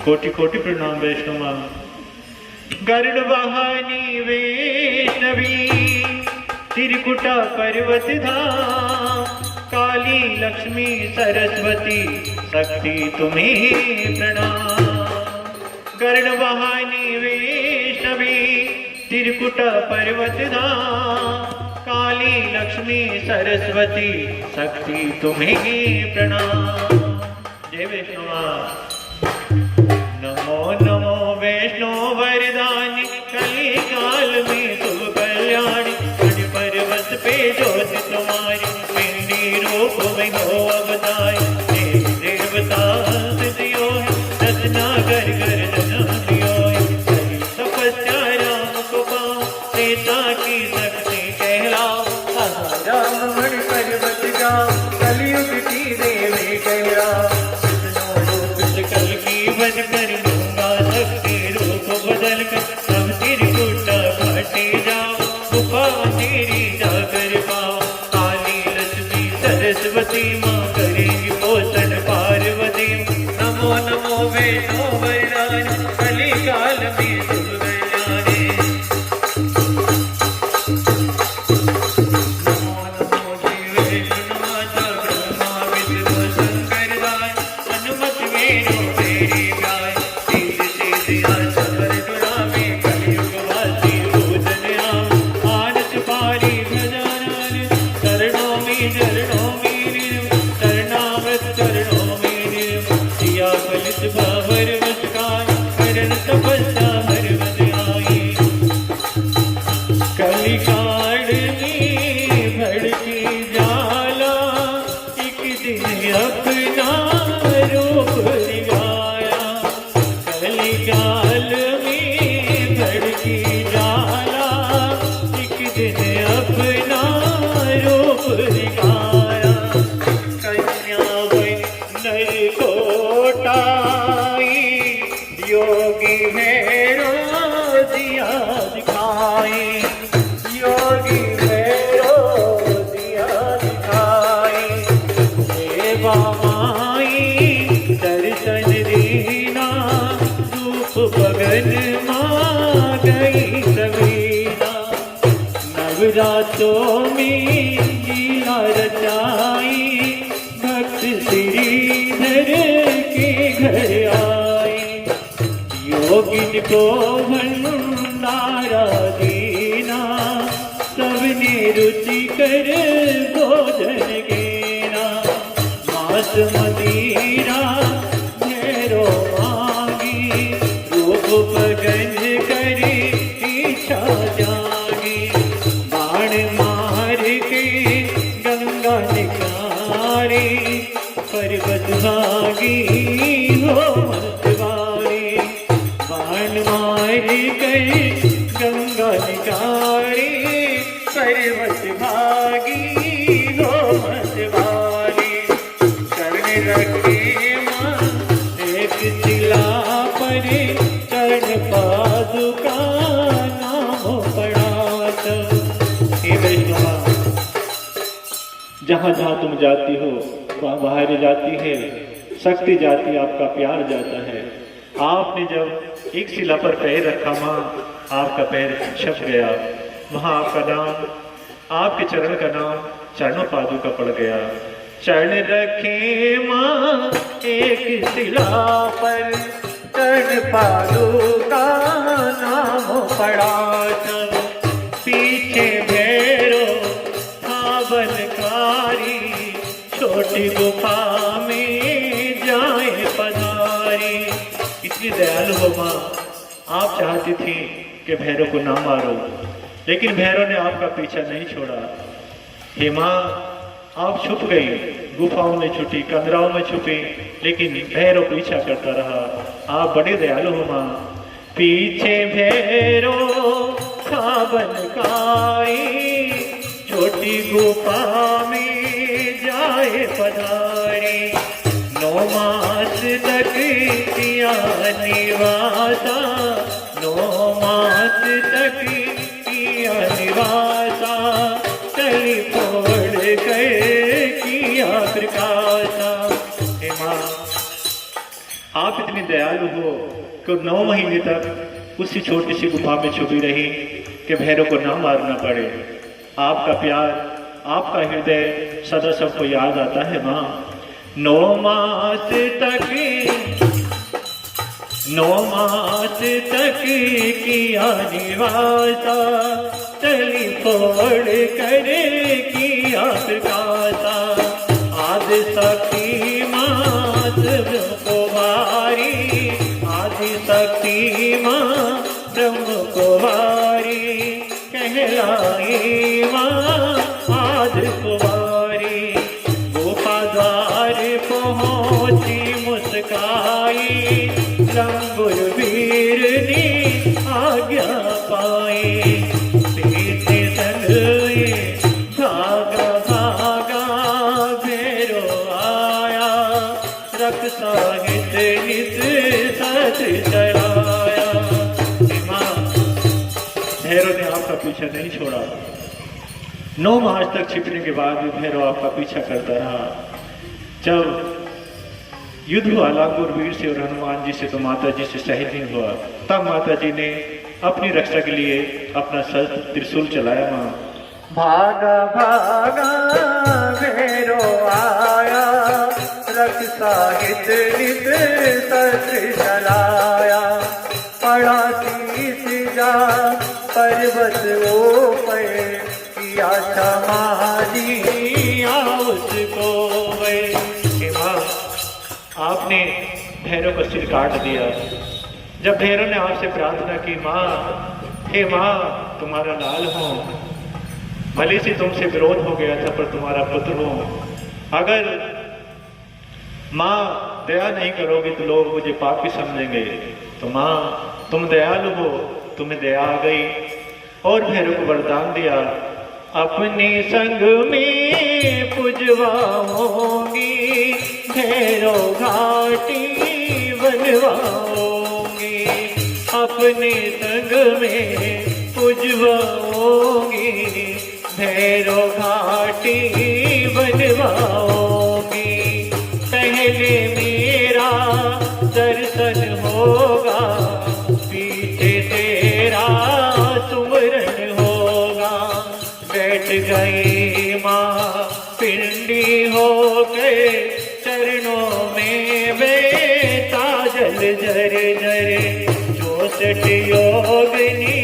कोटि कोटि प्रणाम वैष्णव मां। गरुड़ वाहनी वैष्णवी त्रिकुटा पर्वत धाम, काली लक्ष्मी सरस्वती शक्ति तुम्हें प्रणाम। गरुड़ वाहनी वैष्णवी त्रिकुटा पर्वत धाम, काली लक्ष्मी सरस्वती शक्ति तुम्हें प्रणाम। जय वैष्णव। नमो नमो वैष्णो वरदानी, कली काल में शुभ कल्याणी, पर्वत पे ज्योत तुम्हारी, पिंडी रूप में हो अवतारी। देवी देवता दियो है, रचना कर कर जन्म दियो है, कली तपस्या राम को पाओ, सीता की शक्ति कहलाओ। राम मणि पर्वत जाओ, कलयुग की देवी कहलाओ। कल की बन कर लूंगा शक्ति रूप बदल कर, सब त्रिकुटा घाटे जाओ, गुफा तेरी जाकर पाओ। काली लक्ष्मी सरस्वती माँ करेंगी पोषण पार्वती। नमो नमो वैष्णो वरदानी, कली काल में शुभ कल्याणी। नमो नमो शिव विष्णुनाथ ब्रह्मा विष्णु शंकर दाय, हनुमत वेणु तेरी गाय, सीध सीध आचर जुड़ावे, कलयुग वासी पूजन आम। आनत पारी भजनान, चरणों में शरणागत चरणों में, सिया फलित भावर वशकार, करन तपस्या हर बद आई। कली काल में भड़की जाला, एक दिन अपना रूप दिखाया। कली काल में भड़की जाला, एक दिन अपना रूप दिखाया। कन्या हुई नर कोटाई, योगी भैरो दिया दिखाई, योगी भैरो दिया दिखाई। देवा माई दर्शन दीना, रूप बगन माँ गई सवीना। नवरात्रों में लीला रचाई, भक्त श्रीधर के घर आई। योगिन को भंडारा दीना, सबने रुचि कर भोजन केना। मांस मदिरा भैरो मांगी, रूप बगन करी इच्छा जागी। बाण मार के गंगा निकारे, पर्वत भागी हो मतवारी। बाण मार कर गंगा निकारे, पर्वत भागी हो मतवारी। चरण रखे माँ एक शिला पर, चरण पादुका नाम पड़ा तब। हे वैष्णव, जहाँ जहाँ तुम जाती हो वहाँ बाहर जाती है शक्ति, जाती आपका प्यार जाता है। आपने जब एक शिला पर पैर रखा माँ, आपका पैर छप गया, वहाँ आपका नाम, आपके चरण का नाम चरणों पादुका पड़ गया। चरण रखे माँ एक शिला पर, चरण पादुका नाम पड़ा तब। पीछे भैरो बनकारी, छोटी गुफा में जाए पधारी। इतनी दयालु हो माँ, आप चाहती थी कि भैरव को ना मारो, लेकिन भैरव ने आपका पीछा नहीं छोड़ा। हे माँ, आप छुप गई, गुफाओं में छुपी, कंदराओं में छुपी, लेकिन भैरव पीछा करता रहा। आप बड़े दयालु हो माँ। पीछे भैरव था बनकारी, छोटी गुफा में जाए पधारी। 9 मास तक किया निवासा, 9 मास तक किया निवासा। चली फोड़ कर किया प्रकाशा। हे माँ, आप इतनी दयालु हो कि 9 महीने तक उसी छोटी सी गुफा में छुपी रही कि भैरव को ना मारना पड़े। आपका प्यार, आपका हृदय सदा सबको याद आता है माँ। 9 मास तक किया निवासा, तली फोड़ कर किया प्रकाशा। आदि शक्ति माँ ब्रह्म को भारी, आदि शक्ति माँ ब्रह्म को भारी, कहलाई माँ आदि कुमारी। गुफा द्वार पहुँची मुस्काई, लंबुर वीर ने आज्ञा पाई। सीते संग भागा भागा भैरव आया, रक्षा हित हित सच चलाया। माँ, भैरव ने आपका पीछा नहीं छोड़ा। 9 मास तक छिपने के बाद भी भैरव आपका पीछा करता रहा। जब युद्ध हुआ लांगूर वीर से और हनुमान जी से, तो माता जी से सहज नहीं हुआ। तब माता जी ने अपनी रक्षा के लिए अपना शस्त्र त्रिशूल चलाया। माँ, भागा भागा भैरव आया, रक्षा हित हित शस्त्र चलाया। पड़ा शीश जा पर्वत ऊपर, किया समाधि उसको आपने भैरव का सिर काट दिया। जब भैरव ने आपसे प्रार्थना की, माँ, हे माँ, तुम्हारा लाल हूँ, भले से तुमसे विरोध हो गया था पर तुम्हारा पुत्र हूँ। अगर माँ दया नहीं करोगे तो लोग मुझे पापी समझेंगे। तो माँ, तुम दयालु हो, तुम्हें दया आ गई और भैरव को वरदान दिया, अपने संग में पुजवाऊंगी, भैरव घाटी बनवाऊंगी। अपने संग में पुजवाऊंगी, भैरव घाटी बनवाऊंगी। पहले मेरा दर्शन होगा, पीछे तेरा सुमरन होगा। बैठ गई माँ पिंडी हो गए, चरणों में बेटा जल जर जर। 64 योगिनी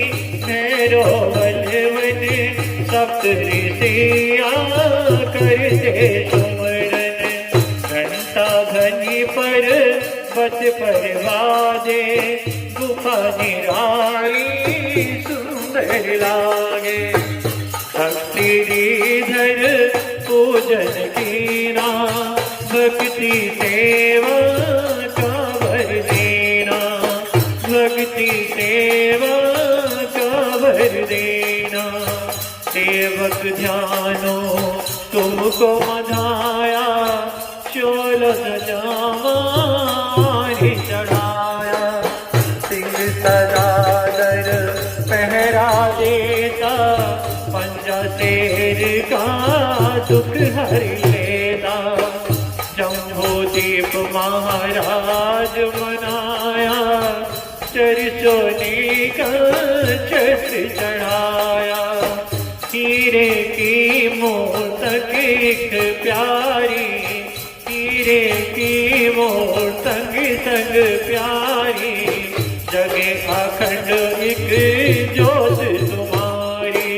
भैरव बलवन, सप्त ऋषियाँ करते सुमरन। घंटा घनी पर बस पर बाजे, गुफा निराली सुंदर लागे। भक्तिधर पूजन कीना, भक्ति सेवा का वर देना, भक्ति सेवा का वर देना। सेवक ध्यानो तुमको मधाया, 16 जामारी चढ़ाया। सिंह सदादर पहरा देता, पंजा शेर का दुख हर लेता। जम्बूदीप महाराज मनाया, चरसोनी का छत्र चढ़ाया। हीरे की मोतक एक प्यारी, हीरे की मोतक संग प्यारी। जगे अखंड एक ज्योत तुम्हारी,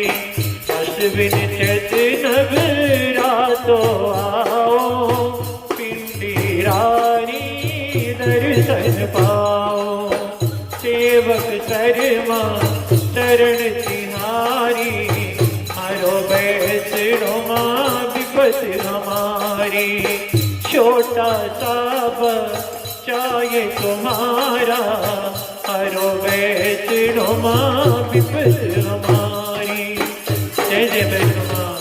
अश्विन चैत नवरातो आओ, पिंडी रानी दर्शन पाओ। सेवक शर्मा शरण तिहारी, हरो बैष्णो माँ विपत हमारी। छोटा सा बच्चा ये तुम्हारा, हरो बैष्णो माँ विपत हमारी। जय जय वैष्णो माँ।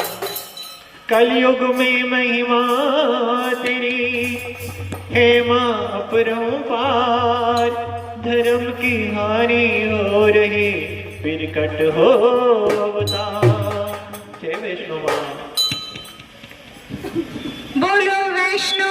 कलयुग में महिमा तेरी हे माँ अपरंपार। धर्म की हानि हो रही, विकट हो अवतार। जय वैष्णो माँ। बोलो वैष्णो।